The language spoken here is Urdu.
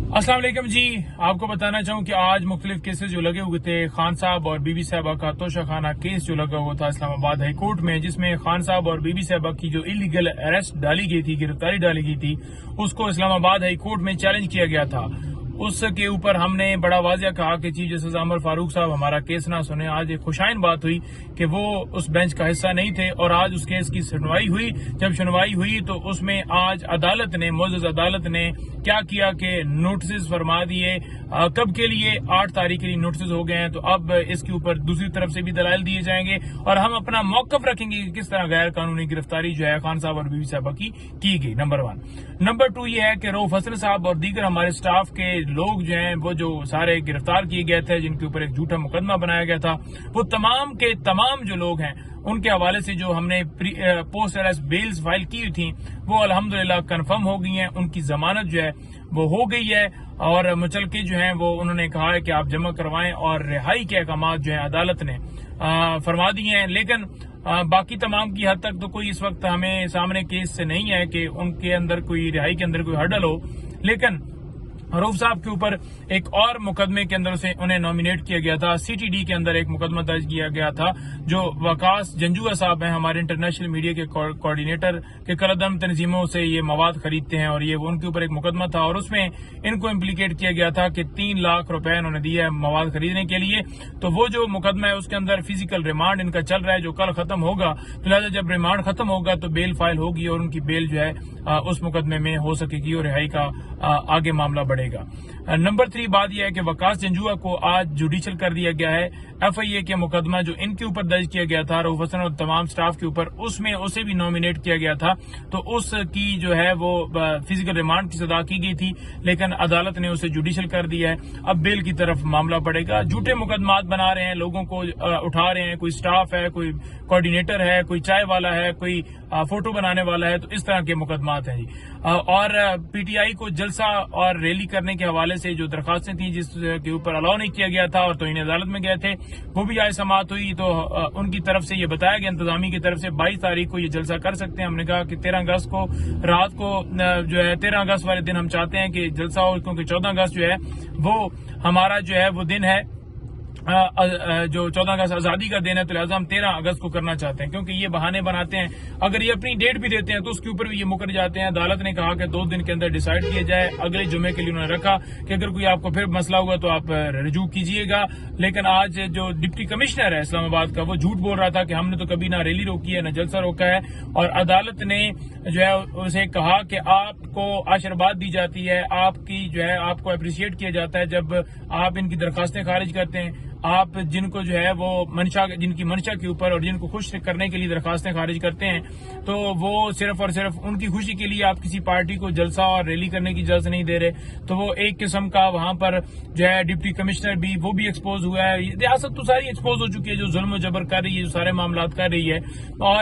السلام علیکم جی، آپ کو بتانا چاہوں کہ آج مختلف کیسز جو لگے ہوئے تھے، خان صاحب اور بی بی صاحبہ کا توشہ خانہ کیس جو لگا ہوا تھا اسلام آباد ہائی کورٹ میں، جس میں خان صاحب اور بی بی صاحبہ کی جو انلیگل اریسٹ ڈالی گئی تھی، گرفتاری ڈالی گئی تھی، اس کو اسلام آباد ہائی کورٹ میں چیلنج کیا گیا تھا۔ اس کے اوپر ہم نے بڑا واضح کہا کہ چیف جسٹس عمر فاروق صاحب ہمارا کیس نہ سنیں۔ آج ایک خوشائن بات ہوئی کہ وہ اس بینچ کا حصہ نہیں تھے اور آج اس کیس کی سنوائی ہوئی۔ جب سنوائی ہوئی تو اس میں آج عدالت نے، معزز عدالت نے کیا کیا کہ نوٹسز فرما دیے، کب کے لیے 8 تاریخ کے لیے نوٹسز ہو گئے ہیں، تو اب اس کے اوپر دوسری طرف سے بھی دلائل دیے جائیں گے اور ہم اپنا موقف رکھیں گے کہ کس طرح غیر قانونی گرفتاری جو ہے خان صاحب اور بی بی صاحبہ کی گئی۔ نمبر 1۔ نمبر 2 یہ ہے کہ رؤف حسن صاحب اور دیگر ہمارے سٹاف کے لوگ جو ہیں وہ جو سارے گرفتار کیے گئے تھے، جن کے اوپر ایک جھوٹا مقدمہ بنایا گیا تھا، وہ تمام کے تمام جو لوگ ہیں ان کے حوالے سے جو ہم نے پوسٹ اریسٹ بیلز فائل کی تھیں وہ الحمدللہ کنفرم ہو گئی ہیں، ان کی ضمانت جو ہے وہ ہو گئی ہے اور متعلقہ جو ہیں وہ انہوں نے کہا ہے کہ آپ جمع کروائیں اور رہائی کے احکامات جو ہیں عدالت نے فرما دیے ہیں۔ لیکن باقی تمام کی حد تک تو کوئی اس وقت ہمیں سامنے کیس سے نہیں ہے کہ ان کے اندر کوئی رہائی کے اندر کوئی ہرڈل ہو، لیکن رؤف صاحب کے اوپر ایک اور مقدمے کے اندر انہیں نامینیٹ کیا گیا تھا۔ سی ٹی ڈی کے اندر ایک مقدمہ درج کیا گیا تھا، جو وقاص جنجوعہ صاحب ہیں، ہمارے انٹرنیشنل میڈیا کے کوارڈینیٹر کے قلمدم تنظیموں سے یہ مواد خریدتے ہیں، اور یہ ان کے اوپر ایک مقدمہ تھا اور اس میں ان کو امپلیکیٹ کیا گیا تھا کہ 3 لاکھ روپے انہوں نے دیا ہے مواد خریدنے کے لیے۔ تو وہ جو مقدمہ ہے اس کے اندر فزیکل ریمانڈ ان کا چل رہا ہے جو کل ختم ہوگا، تو لہٰذا جب ریمانڈ ختم ہوگا تو بیل فائل ہوگی اور ان کی بیل جو ہے اس مقدمے میں ہو سکے گی اور رہائی کا آگے معاملہ بڑھے گا۔ نمبر 3 بات یہ ہے کہ وقاص جنجوعہ کو آج جوڈیشل کر دیا گیا ہے۔ ایف آئی اے کے مقدمہ جو ان کے اوپر درج کیا گیا تھا رؤف حسن اور تمام سٹاف کے اوپر، اس میں اسے بھی نامینیٹ کیا گیا تھا، تو اس کی جو ہے وہ فزیکل ریمانڈ کی سزا کی گئی تھی، لیکن عدالت نے اسے جوڈیشل کر دیا ہے۔ اب بیل کی طرف معاملہ بڑھے گا۔ جھوٹے مقدمات بنا رہے ہیں، لوگوں کو اٹھا رہے ہیں، کوئی سٹاف ہے، کوئی کوارڈینیٹر ہے، کوئی چائے والا ہے، کوئی فوٹو بنانے والا ہے، تو اس طرح کے مقدمات ہیں جی۔ اور پی ٹی آئی کو جلسہ اور ریلی کرنے کے حوالے سے جو درخواستیں تھیں جس کے اوپر الاؤ نہیں کیا گیا تھا اور توہین عدالت میں گئے تھے، وہ بھی آج سماعت ہوئی، تو ان کی طرف سے یہ بتایا گیا انتظامی کی طرف سے 22 تاریخ کو یہ جلسہ کر سکتے ہیں۔ ہم نے کہا کہ 13 اگست کو رات کو جو ہے 13 اگست والے دن ہم چاہتے ہیں کہ جلسہ ہو، کیونکہ 14 اگست جو ہے وہ ہمارا جو ہے وہ دن ہے، جو 14 اگست آزادی کا دن ہے، تو لہٰذا ہم 13 اگست کو کرنا چاہتے ہیں، کیونکہ یہ بہانے بناتے ہیں۔ اگر یہ اپنی ڈیٹ بھی دیتے ہیں تو اس کے اوپر بھی یہ مکر جاتے ہیں۔ عدالت نے کہا کہ 2 دن کے اندر ڈیسائیڈ کیا جائے، اگلے جمعے کے لیے انہوں نے رکھا کہ اگر کوئی آپ کو پھر مسئلہ ہوا تو آپ رجوع کیجئے گا۔ لیکن آج جو ڈپٹی کمشنر ہے اسلام آباد کا، وہ جھوٹ بول رہا تھا کہ ہم نے تو کبھی نہ ریلی روکی ہے نہ جلسہ روکا ہے، اور عدالت نے جو ہے اسے کہا کہ آپ کو آشرواد دی جاتی ہے، آپ کی جو ہے آپ کو اپریشیٹ کیا جاتا ہے جب آپ ان کی درخواستیں خارج کرتے ہیں۔ آپ جن کو جو ہے وہ جن کی منشا کے اوپر اور جن کو خوش کرنے کے لیے درخواستیں خارج کرتے ہیں، تو وہ صرف اور صرف ان کی خوشی کے لیے آپ کسی پارٹی کو جلسہ اور ریلی کرنے کی اجازت نہیں دے رہے، تو وہ ایک قسم کا وہاں پر جو ہے ڈپٹی کمشنر بھی وہ بھی ایکسپوز ہوا ہے۔ ریاست تو ساری ایکسپوز ہو چکی ہے، جو ظلم و جبر کر رہی ہے، جو سارے معاملات کر رہی ہے۔ اور